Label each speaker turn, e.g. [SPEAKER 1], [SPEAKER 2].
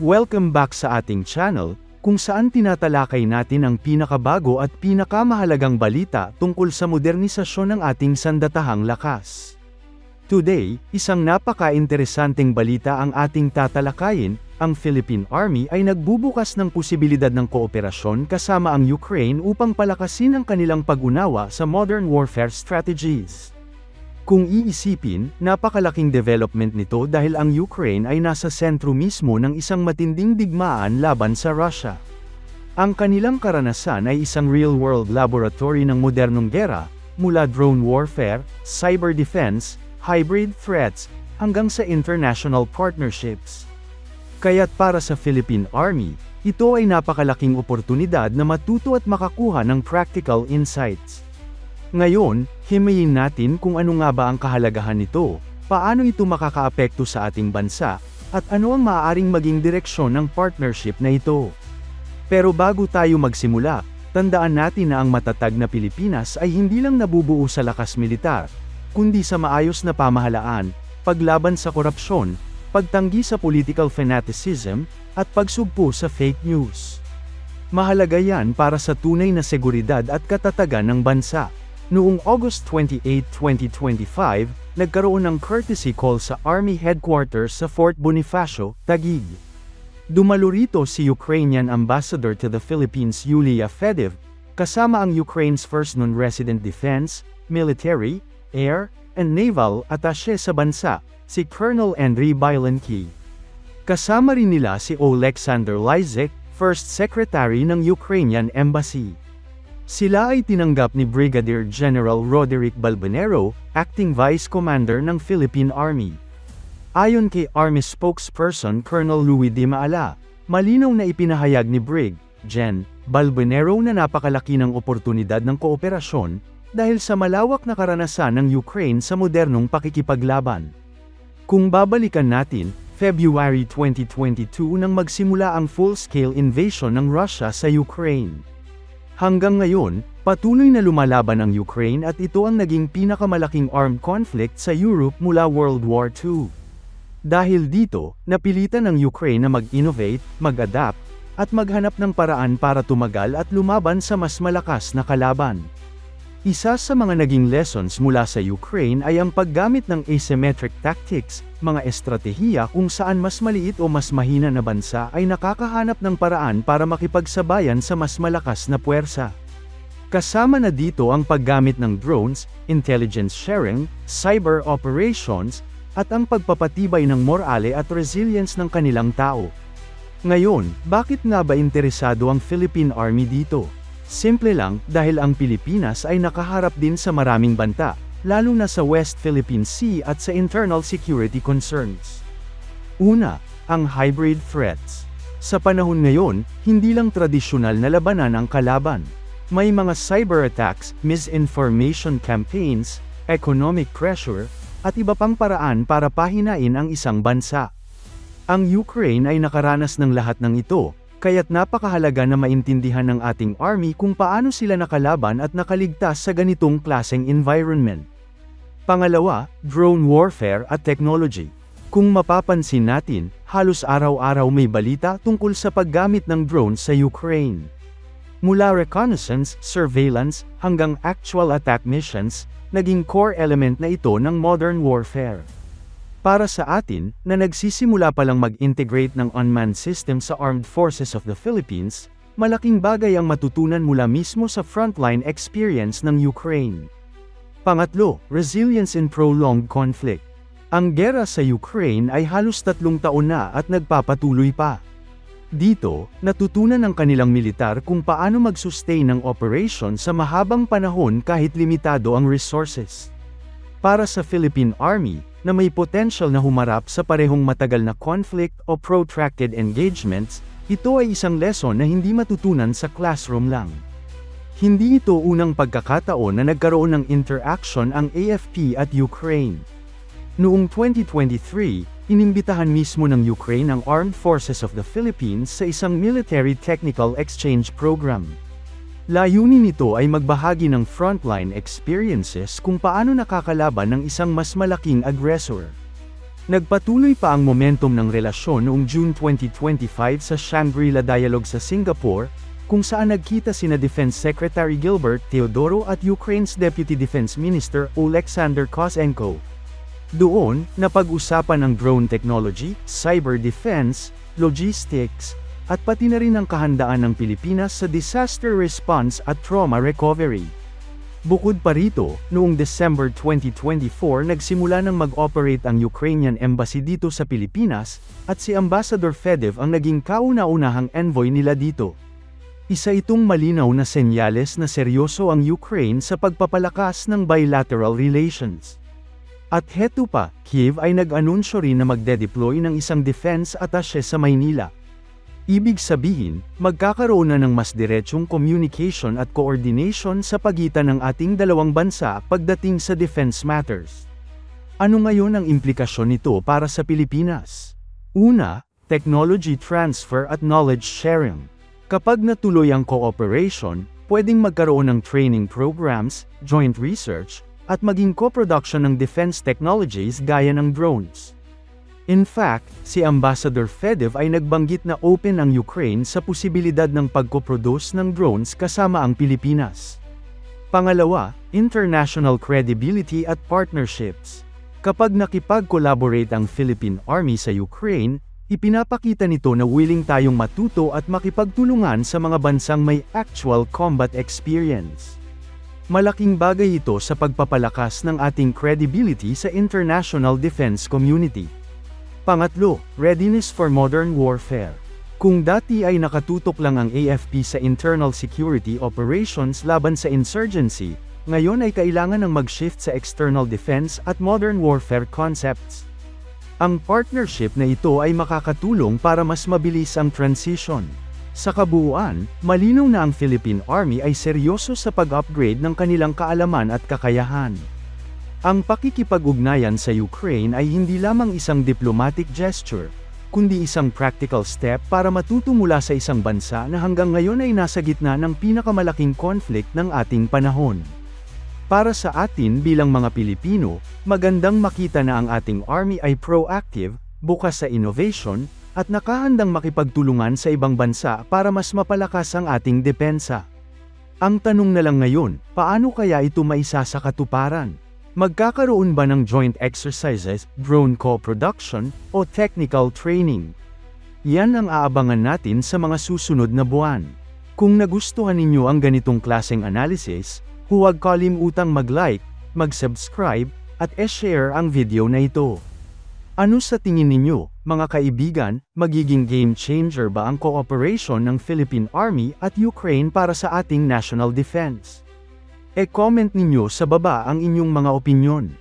[SPEAKER 1] Welcome back sa ating channel, kung saan tinatalakay natin ang pinakabago at pinakamahalagang balita tungkol sa modernisasyon ng ating sandatahang lakas. Today, isang napaka-interesanteng balita ang ating tatalakayin. Ang Philippine Army ay nagbubukas ng posibilidad ng kooperasyon kasama ang Ukraine upang palakasin ang kanilang pag-unawa sa modern warfare strategies. Kung iisipin, napakalaking development nito dahil ang Ukraine ay nasa sentro mismo ng isang matinding digmaan laban sa Russia. Ang kanilang karanasan ay isang real-world laboratory ng modernong gera, mula drone warfare, cyber defense, hybrid threats, hanggang sa international partnerships. Kaya't para sa Philippine Army, ito ay napakalaking oportunidad na matuto at makakuha ng practical insights. Ngayon, himayin natin kung ano nga ba ang kahalagahan nito, paano ito makakaapekto sa ating bansa, at ano ang maaaring maging direksyon ng partnership na ito. Pero bago tayo magsimula, tandaan natin na ang matatag na Pilipinas ay hindi lang nabubuo sa lakas militar, kundi sa maayos na pamahalaan, paglaban sa korupsyon, pagtanggi sa political fanaticism, at pagsugpo sa fake news. Mahalaga yan para sa tunay na seguridad at katatagan ng bansa. Noong August 28, 2025, nagkaroon ng courtesy call sa Army Headquarters sa Fort Bonifacio, Taguig. Dumalo rito si Ukrainian Ambassador to the Philippines Yulia Fedev, kasama ang Ukraine's first non-resident defense, military, air, and naval attaché sa bansa, si Colonel Andriy Bylenki. Kasama rin nila si Oleksandr Lysyk, First Secretary ng Ukrainian Embassy. Sila ay tinanggap ni Brigadier General Roderick Balbonero, Acting Vice Commander ng Philippine Army. Ayon kay Army spokesperson Colonel Louis Di Maala, malinaw na ipinahayag ni Brig. Gen. Balbonero na napakalaki ng oportunidad ng kooperasyon, dahil sa malawak na karanasan ng Ukraine sa modernong pakikipaglaban. Kung babalikan natin, February 2022 nang magsimula ang full-scale invasion ng Russia sa Ukraine. Hanggang ngayon, patuloy na lumalaban ang Ukraine at ito ang naging pinakamalaking armed conflict sa Europe mula World War II. Dahil dito, napilitan ang Ukraine na mag-innovate, mag-adapt, at maghanap ng paraan para tumagal at lumaban sa mas malakas na kalaban. Isa sa mga naging lessons mula sa Ukraine ay ang paggamit ng asymmetric tactics, mga estratehiya kung saan mas maliit o mas mahina na bansa ay nakakahanap ng paraan para makipagsabayan sa mas malakas na puwersa. Kasama na dito ang paggamit ng drones, intelligence sharing, cyber operations, at ang pagpapatibay ng morale at resilience ng kanilang tao. Ngayon, bakit nga ba interesado ang Philippine Army dito? Simple lang, dahil ang Pilipinas ay nakaharap din sa maraming banta, lalo na sa West Philippine Sea at sa internal security concerns. Una, ang hybrid threats. Sa panahon ngayon, hindi lang tradisyonal na labanan ang kalaban. May mga cyber attacks, misinformation campaigns, economic pressure, at iba pang paraan para pahinain ang isang bansa. Ang Ukraine ay nakaranas ng lahat ng ito, kaya't napakahalaga na maintindihan ng ating army kung paano sila nakalaban at nakaligtas sa ganitong klaseng environment. Pangalawa, drone warfare at technology. Kung mapapansin natin, halos araw-araw may balita tungkol sa paggamit ng drones sa Ukraine. Mula reconnaissance, surveillance, hanggang actual attack missions, naging core element na ito ng modern warfare. Para sa atin, na nagsisimula palang mag-integrate ng unmanned system sa Armed Forces of the Philippines, malaking bagay ang matutunan mula mismo sa frontline experience ng Ukraine. Pangatlo, resilience in prolonged conflict. Ang gera sa Ukraine ay halos 3 taon na at nagpapatuloy pa. Dito, natutunan ng kanilang militar kung paano mag-sustain ng operation sa mahabang panahon kahit limitado ang resources. Para sa Philippine Army, na may potential na humarap sa parehong matagal na conflict o protracted engagements, ito ay isang lesson na hindi matutunan sa classroom lang. Hindi ito unang pagkakataon na nagkaroon ng interaction ang AFP at Ukraine. Noong 2023, inimbitahan mismo ng Ukraine ang Armed Forces of the Philippines sa isang military technical exchange program. Layunin nito ay magbahagi ng frontline experiences kung paano nakakalaban ng isang mas malaking aggressor. Nagpatuloy pa ang momentum ng relasyon noong June 2025 sa Shangri-La Dialogue sa Singapore, kung saan nagkita sina Defense Secretary Gilbert Teodoro at Ukraine's Deputy Defense Minister Oleksandr Kozenko. Doon, napag-usapan ang drone technology, cyber defense, logistics, at pati na rin ang kahandaan ng Pilipinas sa disaster response at trauma recovery. Bukod pa rito, noong December 2024 nagsimula ng mag-operate ang Ukrainian Embassy dito sa Pilipinas, at si Ambassador Fedev ang naging kauna-unahang envoy nila dito. Isa itong malinaw na senyales na seryoso ang Ukraine sa pagpapalakas ng bilateral relations. At heto pa, Kiev ay nag-anunsyo rin na magde-deploy ng isang defense attaché sa Maynila. Ibig sabihin, magkakaroon na ng mas diretsyong communication at coordination sa pagitan ng ating dalawang bansa pagdating sa defense matters. Ano ngayon ang implikasyon nito para sa Pilipinas? Una, technology transfer at knowledge sharing. Kapag natuloy ang cooperation, pwedeng magkaroon ng training programs, joint research, at maging co-production ng defense technologies gaya ng drones. In fact, si Ambassador Fedev ay nagbanggit na open ang Ukraine sa posibilidad ng pagkoproduce ng drones kasama ang Pilipinas. Pangalawa, international credibility at partnerships. Kapag nakipag-collaborate ang Philippine Army sa Ukraine, ipinapakita nito na willing tayong matuto at makipagtulungan sa mga bansang may actual combat experience. Malaking bagay ito sa pagpapalakas ng ating credibility sa international defense community. Pangatlo, readiness for modern warfare. Kung dati ay nakatutok lang ang AFP sa internal security operations laban sa insurgency, ngayon ay kailangan ng mag-shift sa external defense at modern warfare concepts. Ang partnership na ito ay makakatulong para mas mabilis ang transition. Sa kabuuan, malinaw na ang Philippine Army ay seryoso sa pag-upgrade ng kanilang kaalaman at kakayahan. Ang pakikipag-ugnayan sa Ukraine ay hindi lamang isang diplomatic gesture, kundi isang practical step para matuto mula sa isang bansa na hanggang ngayon ay nasa gitna ng pinakamalaking conflict ng ating panahon. Para sa atin bilang mga Pilipino, magandang makita na ang ating army ay proactive, bukas sa innovation, at nakahandang makipagtulungan sa ibang bansa para mas mapalakas ang ating depensa. Ang tanong na lang ngayon, paano kaya ito maisasakatuparan? Magkakaroon ba ng joint exercises, drone co-production, o technical training? Yan ang aabangan natin sa mga susunod na buwan. Kung nagustuhan ninyo ang ganitong klaseng analysis, huwag kalimutang mag-like, mag-subscribe, at e-share ang video na ito. Ano sa tingin ninyo, mga kaibigan, magiging game changer ba ang cooperation ng Philippine Army at Ukraine para sa ating national defense? E-comment ninyo sa baba ang inyong mga opinyon.